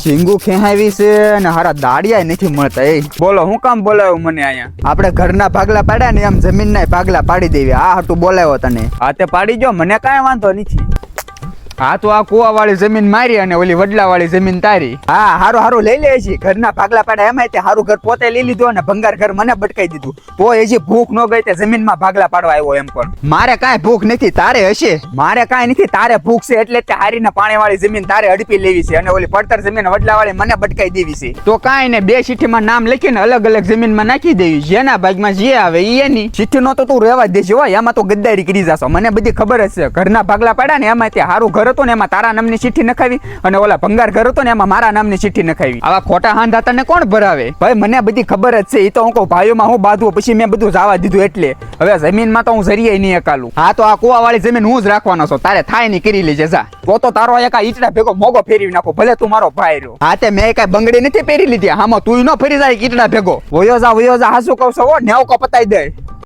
શીંગુ ખેહાવી છે ને હારા દાડિયા નથી મળતા. એ બોલો હું કામ બોલાવ્યું મને અહીંયા? આપણે ઘરના ભાગલા પાડ્યા ને એમ જમીનના ભાગલા પાડી દેવી. આ હાટું બોલાવ્યો તને. હા તે પાડી જો, મને કાંઈ વાંધો નથી. હા તો આ કુવા વાળી જમીન મારી અને ઓલી વડલા વાળી જમીન તારી. હા હારું હારું લઈ લે છે. ઘરના ભાગલા પાડ્યા એમાં તે હારું ઘર પોતે લઈ લીધું અને ભંગાર ઘર મને બટકાઈ દીધું. તો હજી ભૂખ ન ગઈ તે જમીનમાં ભાગલા પાડવા આવ્યો એમ. પણ મારે કાંઈ ભૂખ નથી, તારે હશે. મારે કાંઈ નથી, તારે ભૂખ છે એટલે તે હારીના પાણી વાળી જમીન તારે હડપી લેવી છે અને ઓલી પડતર જમીન વડલા વાળી મને બટકાઈ દેવી છે. તો કાંઈ ને બે ચિઠ્ઠીમાં નામ લખીને અલગ અલગ જમીનમાં નાખી દેવી. જેના ભાગમાં જે આવે એની ચિઠ્ઠી નો તો તું રહેવા જ દેજે હોય. એમાં તો ગદ્દારી કરી જાશો, મને બધી ખબર જ છે. ઘરના ભાગલા પાડ્યા ને એમાં તે હારું ઘર હતો ને એમાં તારા નામની ચિઠ્ઠી નખાવી અને ઓલા ભંગાર ઘર હતો ને એમાં મારા નામની ચિઠ્ઠી નખાવી. આવા ખોટા હાંધા તને કોણ ભરાવે? ભાઈ મને બધી ખબર જ છે. એ તો હું કહું ભાઈઓમાં હું બાંધવું, પછી મેં બધું જવા દીધું. એટલે હવે જમીનમાં તો હું જરીએ નહીં એકાલું. હા તો આ કુવા વાળી જમીન હું જ રાખવાનો છું. તારે થાય નહીં કરી લેજે જા. તો તારો એક ઈચડા ભેગો મોગો ફેરવી નાખો, ભલે તું મારો ભાઈ રહ્યો. હા તે મેં કઈ બંગડી નથી પહેરી લીધી. હામાં તું ન ફરી જાય ઈચડા ભેગો. વયો જા હાસુ કહું છો નેવકો પતાઈ દે.